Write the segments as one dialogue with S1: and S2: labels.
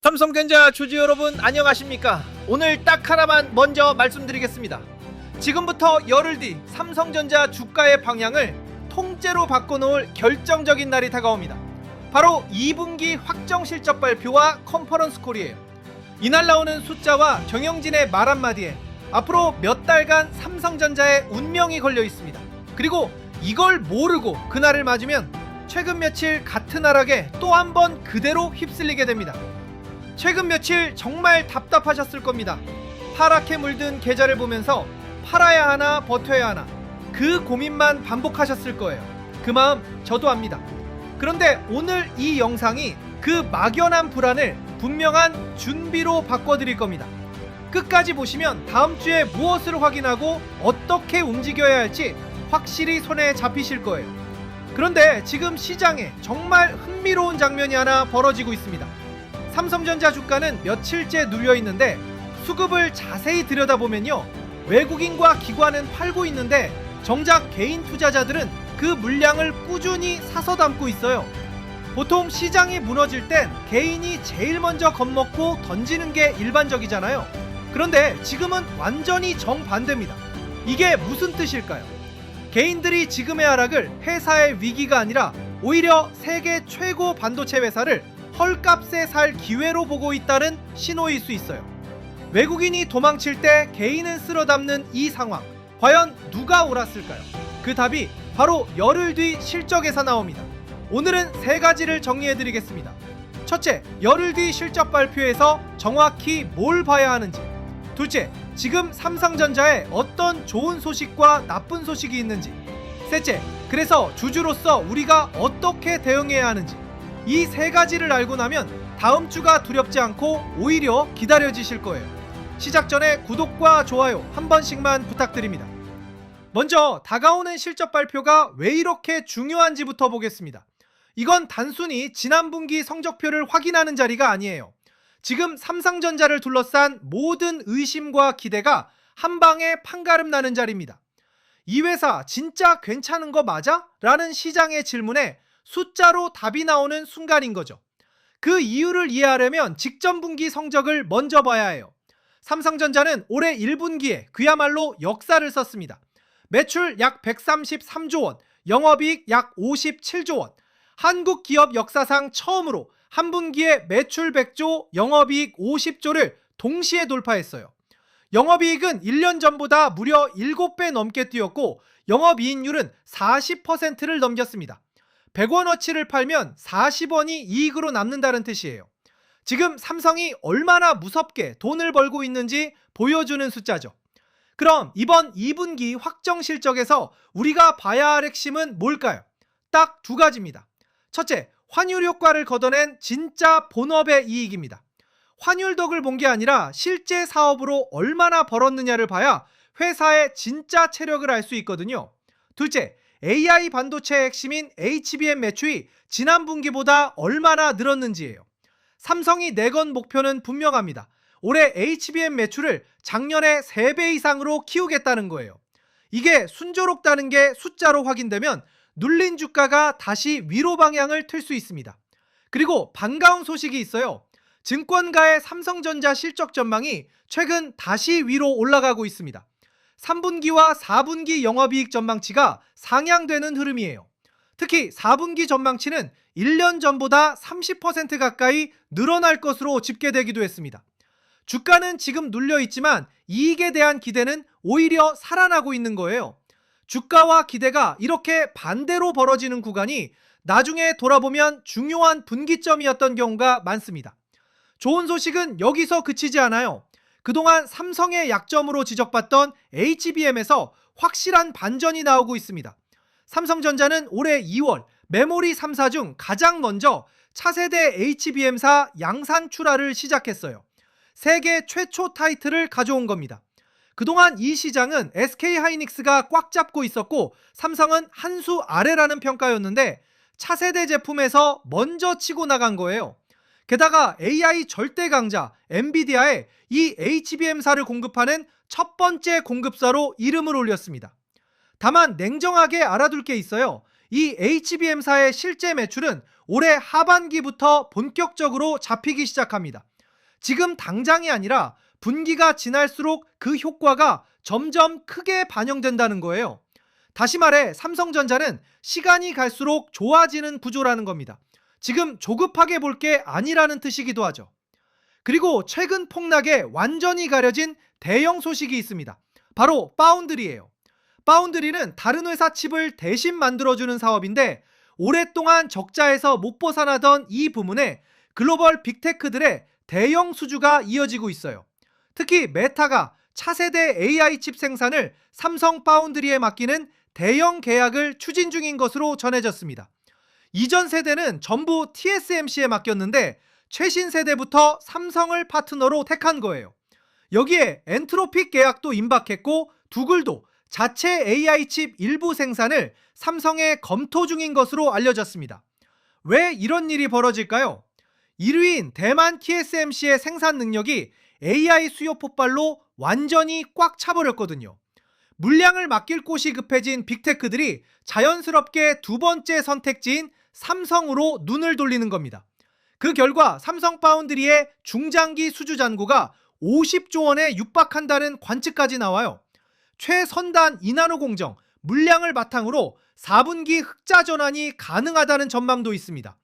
S1: 삼성전자 주주 여러분 안녕하십니까? 오늘 딱 하나만 먼저 말씀드리겠습니다. 지금부터 열흘 뒤 삼성전자 주가의 방향을 통째로 바꿔놓을 결정적인 날이 다가옵니다. 바로 2분기 확정 실적 발표와 컨퍼런스 콜이에요. 이날 나오는 숫자와 경영진의 말 한마디에 앞으로 몇 달간 삼성전자의 운명이 걸려 있습니다. 그리고 이걸 모르고 그날을 맞으면 최근 며칠 같은 하락에 또 한 번 그대로 휩쓸리게 됩니다. 최근 며칠 정말 답답하셨을 겁니다. 하락에 물든 계좌를 보면서 팔아야 하나 버텨야 하나 그 고민만 반복하셨을 거예요. 그 마음 저도 압니다. 그런데 오늘 이 영상이 그 막연한 불안을 분명한 준비로 바꿔드릴 겁니다. 끝까지 보시면 다음 주에 무엇을 확인하고 어떻게 움직여야 할지 확실히 손에 잡히실 거예요. 그런데 지금 시장에 정말 흥미로운 장면이 하나 벌어지고 있습니다. 삼성전자 주가는 며칠째 눌려 있는데 수급을 자세히 들여다보면요, 외국인과 기관은 팔고 있는데 정작 개인 투자자들은 그 물량을 꾸준히 사서 담고 있어요. 보통 시장이 무너질 땐 개인이 제일 먼저 겁먹고 던지는 게 일반적이잖아요. 그런데 지금은 완전히 정반대입니다. 이게 무슨 뜻일까요? 개인들이 지금의 하락을 회사의 위기가 아니라 오히려 세계 최고 반도체 회사를 헐값에 살 기회로 보고 있다는 신호일 수 있어요. 외국인이 도망칠 때 개인은 쓸어담는 이 상황, 과연 누가 옳았을까요? 그 답이 바로 열흘 뒤 실적에서 나옵니다. 오늘은 세 가지를 정리해드리겠습니다. 첫째, 열흘 뒤 실적 발표에서 정확히 뭘 봐야 하는지. 둘째, 지금 삼성전자에 어떤 좋은 소식과 나쁜 소식이 있는지. 셋째, 그래서 주주로서 우리가 어떻게 대응해야 하는지. 이 세 가지를 알고 나면 다음 주가 두렵지 않고 오히려 기다려지실 거예요. 시작 전에 구독과 좋아요 한 번씩만 부탁드립니다. 먼저 다가오는 실적 발표가 왜 이렇게 중요한지부터 보겠습니다. 이건 단순히 지난 분기 성적표를 확인하는 자리가 아니에요. 지금 삼성전자를 둘러싼 모든 의심과 기대가 한 방에 판가름 나는 자리입니다. 이 회사 진짜 괜찮은 거 맞아? 라는 시장의 질문에 숫자로 답이 나오는 순간인 거죠. 그 이유를 이해하려면 직전 분기 성적을 먼저 봐야 해요. 삼성전자는 올해 1분기에 그야말로 역사를 썼습니다. 매출 약 133조 원, 영업이익 약 57조 원. 한국 기업 역사상 처음으로 한 분기에 매출 100조, 영업이익 50조를 동시에 돌파했어요. 영업이익은 1년 전보다 무려 7배 넘게 뛰었고 영업이익률은 40%를 넘겼습니다. 100원어치를 팔면 40원이 이익으로 남는다는 뜻이에요. 지금 삼성이 얼마나 무섭게 돈을 벌고 있는지 보여주는 숫자죠. 그럼 이번 2분기 확정 실적에서 우리가 봐야 할 핵심은 뭘까요? 딱 두 가지입니다. 첫째, 환율 효과를 걷어낸 진짜 본업의 이익입니다. 환율 덕을 본 게 아니라 실제 사업으로 얼마나 벌었느냐를 봐야 회사의 진짜 체력을 알 수 있거든요. 둘째, AI 반도체의 핵심인 HBM 매출이 지난 분기보다 얼마나 늘었는지예요. 삼성이 내건 목표는 분명합니다. 올해 HBM 매출을 작년에 3배 이상으로 키우겠다는 거예요. 이게 순조롭다는 게 숫자로 확인되면 눌린 주가가 다시 위로 방향을 틀 수 있습니다. 그리고 반가운 소식이 있어요. 증권가의 삼성전자 실적 전망이 최근 다시 위로 올라가고 있습니다. 3분기와 4분기 영업이익 전망치가 상향되는 흐름이에요. 특히 4분기 전망치는 1년 전보다 30% 가까이 늘어날 것으로 집계되기도 했습니다. 주가는 지금 눌려있지만 이익에 대한 기대는 오히려 살아나고 있는 거예요. 주가와 기대가 이렇게 반대로 벌어지는 구간이 나중에 돌아보면 중요한 분기점이었던 경우가 많습니다. 좋은 소식은 여기서 그치지 않아요. 그동안 삼성의 약점으로 지적받던 HBM에서 확실한 반전이 나오고 있습니다. 삼성전자는 올해 2월 메모리 3사 중 가장 먼저 차세대 HBM사 양산 출하를 시작했어요. 세계 최초 타이틀을 가져온 겁니다. 그동안 이 시장은 SK하이닉스가 꽉 잡고 있었고 삼성은 한 수 아래라는 평가였는데 차세대 제품에서 먼저 치고 나간 거예요. 게다가 AI 절대 강자 엔비디아에 이 HBM사를 공급하는 첫 번째 공급사로 이름을 올렸습니다. 다만 냉정하게 알아둘 게 있어요. 이 HBM사의 실제 매출은 올해 하반기부터 본격적으로 잡히기 시작합니다. 지금 당장이 아니라 분기가 지날수록 그 효과가 점점 크게 반영된다는 거예요. 다시 말해 삼성전자는 시간이 갈수록 좋아지는 구조라는 겁니다. 지금 조급하게 볼 게 아니라는 뜻이기도 하죠. 그리고 최근 폭락에 완전히 가려진 대형 소식이 있습니다. 바로 파운드리예요. 파운드리는 다른 회사 칩을 대신 만들어주는 사업인데 오랫동안 적자에서 못 벗어나던 이 부문에 글로벌 빅테크들의 대형 수주가 이어지고 있어요. 특히 메타가 차세대 AI 칩 생산을 삼성 파운드리에 맡기는 대형 계약을 추진 중인 것으로 전해졌습니다. 이전 세대는 전부 TSMC에 맡겼는데 최신 세대부터 삼성을 파트너로 택한 거예요. 여기에 엔트로픽 계약도 임박했고 두글도 자체 AI 칩 일부 생산을 삼성에 검토 중인 것으로 알려졌습니다. 왜 이런 일이 벌어질까요? 1위인 대만 TSMC의 생산 능력이 AI 수요 폭발로 완전히 꽉 차버렸거든요. 물량을 맡길 곳이 급해진 빅테크들이 자연스럽게 두 번째 선택지인 삼성으로 눈을 돌리는 겁니다. 그 결과 삼성 파운드리의 중장기 수주 잔고가 50조 원에 육박한다는 관측까지 나와요. 최선단 이나노 공정, 물량을 바탕으로 4분기 흑자 전환이 가능하다는 전망도 있습니다.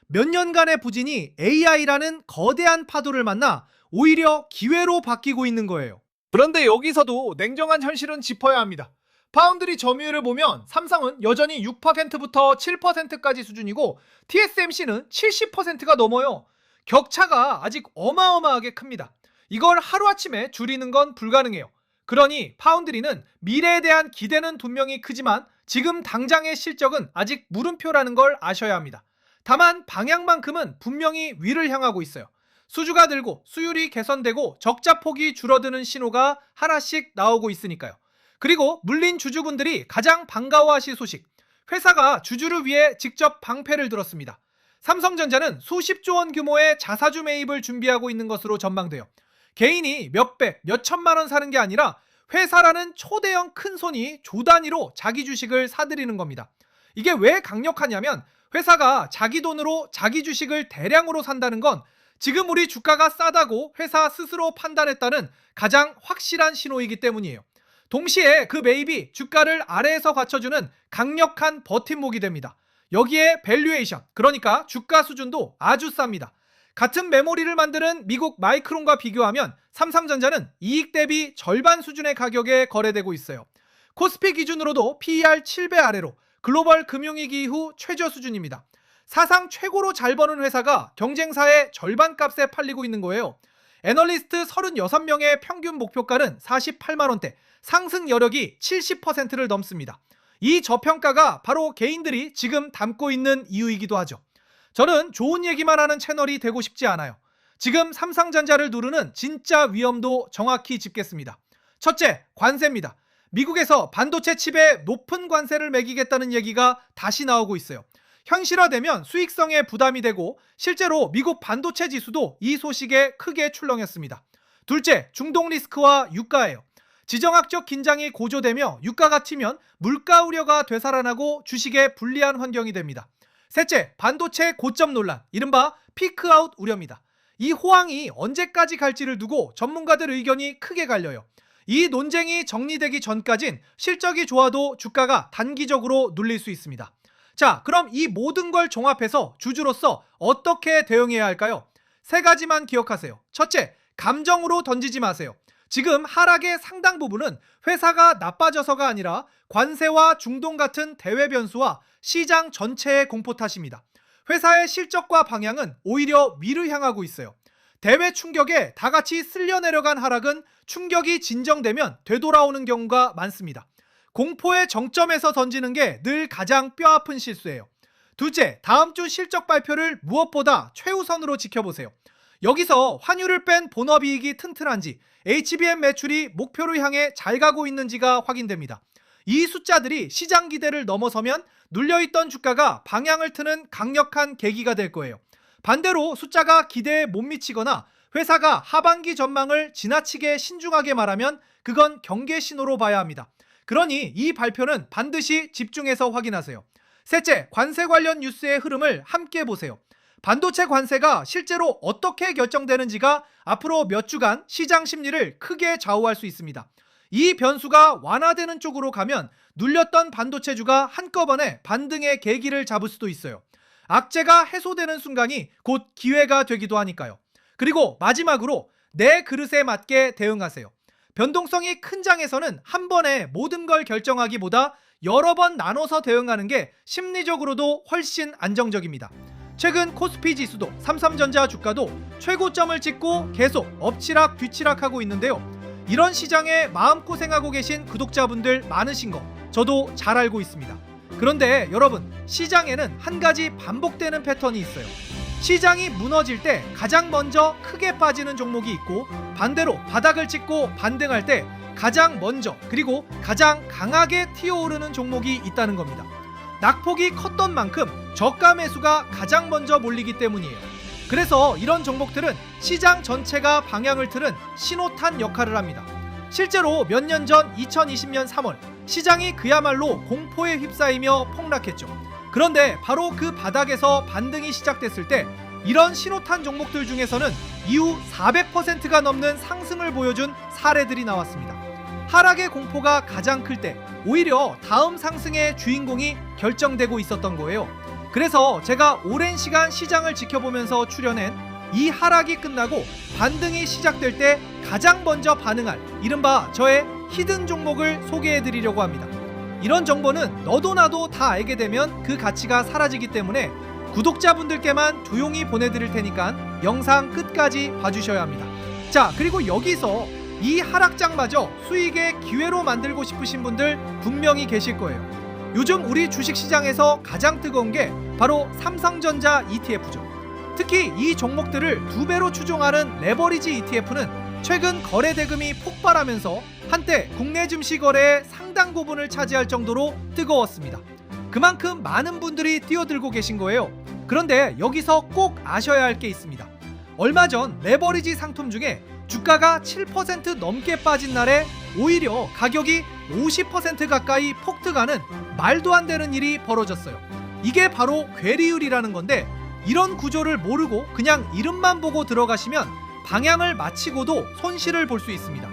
S1: 몇 년간의 부진이 AI라는 거대한 파도를 만나 오히려 기회로 바뀌고 있는 거예요. 그런데 여기서도 냉정한 현실은 짚어야 합니다. 파운드리 점유율을 보면 삼성은 여전히 6%부터 7%까지 수준이고 TSMC는 70%가 넘어요. 격차가 아직 어마어마하게 큽니다. 이걸 하루아침에 줄이는 건 불가능해요. 그러니 파운드리는 미래에 대한 기대는 분명히 크지만 지금 당장의 실적은 아직 물음표라는 걸 아셔야 합니다. 다만 방향만큼은 분명히 위를 향하고 있어요. 수주가 늘고 수율이 개선되고 적자 폭이 줄어드는 신호가 하나씩 나오고 있으니까요. 그리고 물린 주주분들이 가장 반가워하실 소식, 회사가 주주를 위해 직접 방패를 들었습니다. 삼성전자는 수십조 원 규모의 자사주 매입을 준비하고 있는 것으로 전망돼요. 개인이 몇백, 몇천만 원 사는 게 아니라 회사라는 초대형 큰손이 조 단위로 자기 주식을 사들이는 겁니다. 이게 왜 강력하냐면 회사가 자기 돈으로 자기 주식을 대량으로 산다는 건 지금 우리 주가가 싸다고 회사 스스로 판단했다는 가장 확실한 신호이기 때문이에요. 동시에 그 매입이 주가를 아래에서 받쳐주는 강력한 버팀목이 됩니다. 여기에 밸류에이션, 그러니까 주가 수준도 아주 쌉니다. 같은 메모리를 만드는 미국 마이크론과 비교하면 삼성전자는 이익 대비 절반 수준의 가격에 거래되고 있어요. 코스피 기준으로도 PER 7배 아래로 글로벌 금융위기 이후 최저 수준입니다. 사상 최고로 잘 버는 회사가 경쟁사의 절반 값에 팔리고 있는 거예요. 애널리스트 36명의 평균 목표가는 48만원대, 상승 여력이 70%를 넘습니다. 이 저평가가 바로 개인들이 지금 담고 있는 이유이기도 하죠. 저는 좋은 얘기만 하는 채널이 되고 싶지 않아요. 지금 삼성전자를 누르는 진짜 위험도 정확히 짚겠습니다. 첫째, 관세입니다. 미국에서 반도체 칩에 높은 관세를 매기겠다는 얘기가 다시 나오고 있어요. 현실화되면 수익성에 부담이 되고 실제로 미국 반도체 지수도 이 소식에 크게 출렁였습니다. 둘째, 중동 리스크와 유가예요. 지정학적 긴장이 고조되며 유가가 튀면 물가 우려가 되살아나고 주식에 불리한 환경이 됩니다. 셋째, 반도체 고점 논란, 이른바 피크아웃 우려입니다. 이 호황이 언제까지 갈지를 두고 전문가들 의견이 크게 갈려요. 이 논쟁이 정리되기 전까진 실적이 좋아도 주가가 단기적으로 눌릴 수 있습니다. 자, 그럼 이 모든 걸 종합해서 주주로서 어떻게 대응해야 할까요? 세 가지만 기억하세요. 첫째, 감정으로 던지지 마세요. 지금 하락의 상당 부분은 회사가 나빠져서가 아니라 관세와 중동 같은 대외 변수와 시장 전체의 공포 탓입니다. 회사의 실적과 방향은 오히려 위를 향하고 있어요. 대외 충격에 다 같이 쓸려 내려간 하락은 충격이 진정되면 되돌아오는 경우가 많습니다. 공포의 정점에서 던지는 게 늘 가장 뼈아픈 실수예요. 둘째, 다음 주 실적 발표를 무엇보다 최우선으로 지켜보세요. 여기서 환율을 뺀 본업이익이 튼튼한지, HBM 매출이 목표를 향해 잘 가고 있는지가 확인됩니다. 이 숫자들이 시장 기대를 넘어서면 눌려있던 주가가 방향을 트는 강력한 계기가 될 거예요. 반대로 숫자가 기대에 못 미치거나 회사가 하반기 전망을 지나치게 신중하게 말하면 그건 경계 신호로 봐야 합니다. 그러니 이 발표는 반드시 집중해서 확인하세요. 셋째, 관세 관련 뉴스의 흐름을 함께 보세요. 반도체 관세가 실제로 어떻게 결정되는지가 앞으로 몇 주간 시장 심리를 크게 좌우할 수 있습니다. 이 변수가 완화되는 쪽으로 가면 눌렸던 반도체주가 한꺼번에 반등의 계기를 잡을 수도 있어요. 악재가 해소되는 순간이 곧 기회가 되기도 하니까요. 그리고 마지막으로 내 그릇에 맞게 대응하세요. 변동성이 큰 장에서는 한 번에 모든 걸 결정하기보다 여러 번 나눠서 대응하는 게 심리적으로도 훨씬 안정적입니다. 최근 코스피 지수도 삼성전자 주가도 최고점을 찍고 계속 엎치락 뒤치락하고 있는데요. 이런 시장에 마음고생하고 계신 구독자분들 많으신 거 저도 잘 알고 있습니다. 그런데 여러분, 시장에는 한 가지 반복되는 패턴이 있어요. 시장이 무너질 때 가장 먼저 크게 빠지는 종목이 있고, 반대로 바닥을 찍고 반등할 때 가장 먼저 그리고 가장 강하게 튀어오르는 종목이 있다는 겁니다. 낙폭이 컸던 만큼 저가 매수가 가장 먼저 몰리기 때문이에요. 그래서 이런 종목들은 시장 전체가 방향을 틀은 신호탄 역할을 합니다. 실제로 몇 년 전 2020년 3월 시장이 그야말로 공포에 휩싸이며 폭락했죠. 그런데 바로 그 바닥에서 반등이 시작됐을 때 이런 신호탄 종목들 중에서는 이후 400%가 넘는 상승을 보여준 사례들이 나왔습니다. 하락의 공포가 가장 클 때 오히려 다음 상승의 주인공이 결정되고 있었던 거예요. 그래서 제가 오랜 시간 시장을 지켜보면서 추려낸 이 하락이 끝나고 반등이 시작될 때 가장 먼저 반응할 이른바 저의 히든 종목을 소개해드리려고 합니다. 이런 정보는 너도 나도 다 알게 되면 그 가치가 사라지기 때문에 구독자분들께만 조용히 보내드릴 테니까 영상 끝까지 봐주셔야 합니다. 자, 그리고 여기서 이 하락장마저 수익의 기회로 만들고 싶으신 분들 분명히 계실 거예요. 요즘 우리 주식시장에서 가장 뜨거운 게 바로 삼성전자 ETF죠. 특히 이 종목들을 2배로 추종하는 레버리지 ETF는 최근 거래 대금이 폭발하면서 한때 국내 증시 거래의 상당 부분을 차지할 정도로 뜨거웠습니다. 그만큼 많은 분들이 뛰어들고 계신 거예요. 그런데 여기서 꼭 아셔야 할 게 있습니다. 얼마 전 레버리지 상품 중에 주가가 7% 넘게 빠진 날에 오히려 가격이 50% 가까이 폭등하는 말도 안 되는 일이 벌어졌어요. 이게 바로 괴리율이라는 건데, 이런 구조를 모르고 그냥 이름만 보고 들어가시면 방향을 마치고도 손실을 볼 수 있습니다.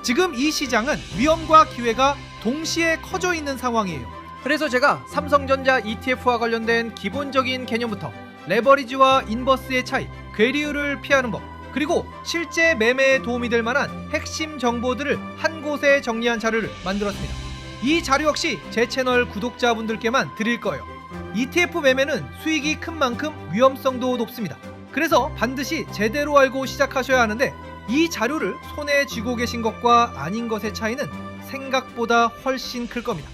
S1: 지금 이 시장은 위험과 기회가 동시에 커져 있는 상황이에요. 그래서 제가 삼성전자 ETF와 관련된 기본적인 개념부터 레버리지와 인버스의 차이, 괴리율을 피하는 법, 그리고 실제 매매에 도움이 될 만한 핵심 정보들을 한 곳에 정리한 자료를 만들었습니다. 이 자료 역시 제 채널 구독자분들께만 드릴 거예요. ETF 매매는 수익이 큰 만큼 위험성도 높습니다. 그래서 반드시 제대로 알고 시작하셔야 하는데, 이 자료를 손에 쥐고 계신 것과 아닌 것의 차이는 생각보다 훨씬 클 겁니다.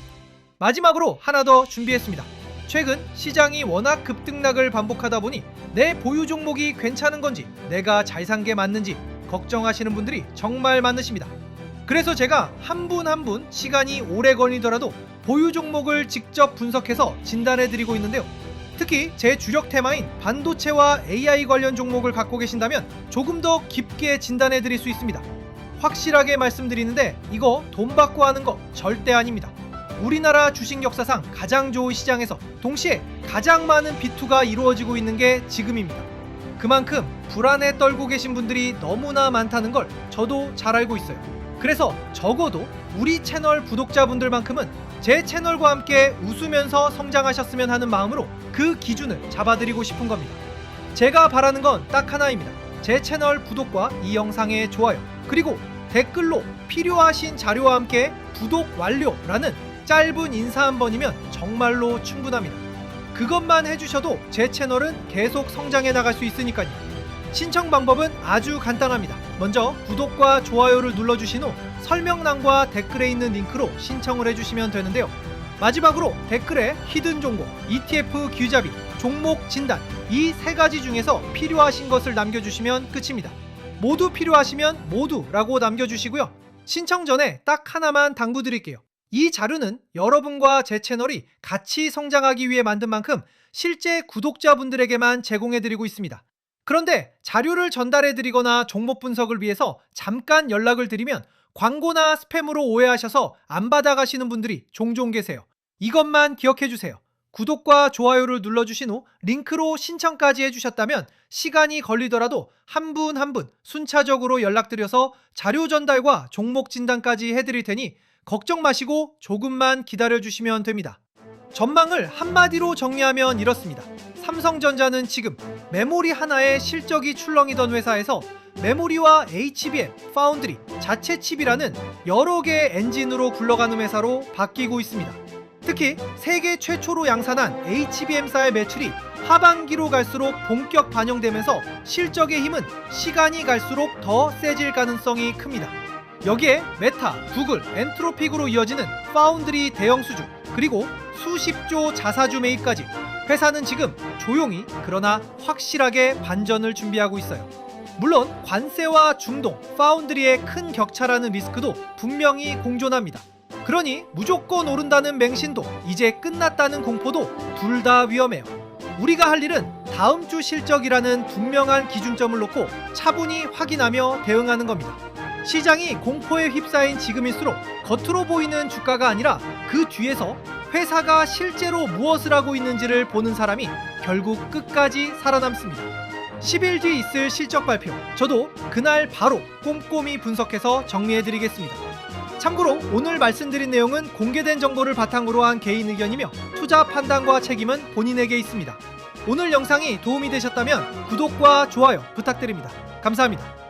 S1: 마지막으로 하나 더 준비했습니다. 최근 시장이 워낙 급등락을 반복하다 보니 내 보유 종목이 괜찮은 건지, 내가 잘 산 게 맞는지 걱정하시는 분들이 정말 많으십니다. 그래서 제가 한 분 한 분 시간이 오래 걸리더라도 보유 종목을 직접 분석해서 진단해 드리고 있는데요. 특히 제 주력 테마인 반도체와 AI 관련 종목을 갖고 계신다면 조금 더 깊게 진단해 드릴 수 있습니다. 확실하게 말씀드리는데 이거 돈 받고 하는 거 절대 아닙니다. 우리나라 주식 역사상 가장 좋은 시장에서 동시에 가장 많은 비투가 이루어지고 있는 게 지금입니다. 그만큼 불안에 떨고 계신 분들이 너무나 많다는 걸 저도 잘 알고 있어요. 그래서 적어도 우리 채널 구독자분들만큼은 제 채널과 함께 웃으면서 성장하셨으면 하는 마음으로 그 기준을 잡아드리고 싶은 겁니다. 제가 바라는 건 딱 하나입니다. 제 채널 구독과 이 영상의 좋아요, 그리고 댓글로 필요하신 자료와 함께 구독 완료라는 짧은 인사 한 번이면 정말로 충분합니다. 그것만 해주셔도 제 채널은 계속 성장해 나갈 수 있으니까요. 신청 방법은 아주 간단합니다. 먼저 구독과 좋아요를 눌러주신 후 설명란과 댓글에 있는 링크로 신청을 해주시면 되는데요. 마지막으로 댓글에 히든 종목, ETF 기회잡이, 종목 진단, 이 세 가지 중에서 필요하신 것을 남겨주시면 끝입니다. 모두 필요하시면 모두라고 남겨주시고요. 신청 전에 딱 하나만 당부드릴게요. 이 자료는 여러분과 제 채널이 같이 성장하기 위해 만든 만큼 실제 구독자분들에게만 제공해드리고 있습니다. 그런데 자료를 전달해드리거나 종목 분석을 위해서 잠깐 연락을 드리면 광고나 스팸으로 오해하셔서 안 받아가시는 분들이 종종 계세요. 이것만 기억해주세요. 구독과 좋아요를 눌러주신 후 링크로 신청까지 해주셨다면 시간이 걸리더라도 한 분 한 분 순차적으로 연락드려서 자료 전달과 종목 진단까지 해드릴 테니 걱정 마시고 조금만 기다려주시면 됩니다. 전망을 한마디로 정리하면 이렇습니다. 삼성전자는 지금 메모리 하나에 실적이 출렁이던 회사에서 메모리와 HBM, 파운드리, 자체 칩이라는 여러 개의 엔진으로 굴러가는 회사로 바뀌고 있습니다. 특히 세계 최초로 양산한 HBM사의 매출이 하반기로 갈수록 본격 반영되면서 실적의 힘은 시간이 갈수록 더 세질 가능성이 큽니다. 여기에 메타, 구글, 엔트로픽으로 이어지는 파운드리 대형 수주, 그리고 수십조 자사주 매입까지 회사는 지금 조용히 그러나 확실하게 반전을 준비하고 있어요. 물론 관세와 중동, 파운드리의 큰 격차라는 리스크도 분명히 공존합니다. 그러니 무조건 오른다는 맹신도 이제 끝났다는 공포도 둘 다 위험해요. 우리가 할 일은 다음 주 실적이라는 분명한 기준점을 놓고 차분히 확인하며 대응하는 겁니다. 시장이 공포에 휩싸인 지금일수록 겉으로 보이는 주가가 아니라 그 뒤에서 회사가 실제로 무엇을 하고 있는지를 보는 사람이 결국 끝까지 살아남습니다. 10일 뒤 있을 실적 발표, 저도 그날 바로 꼼꼼히 분석해서 정리해드리겠습니다. 참고로 오늘 말씀드린 내용은 공개된 정보를 바탕으로 한 개인 의견이며 투자 판단과 책임은 본인에게 있습니다. 오늘 영상이 도움이 되셨다면 구독과 좋아요 부탁드립니다. 감사합니다.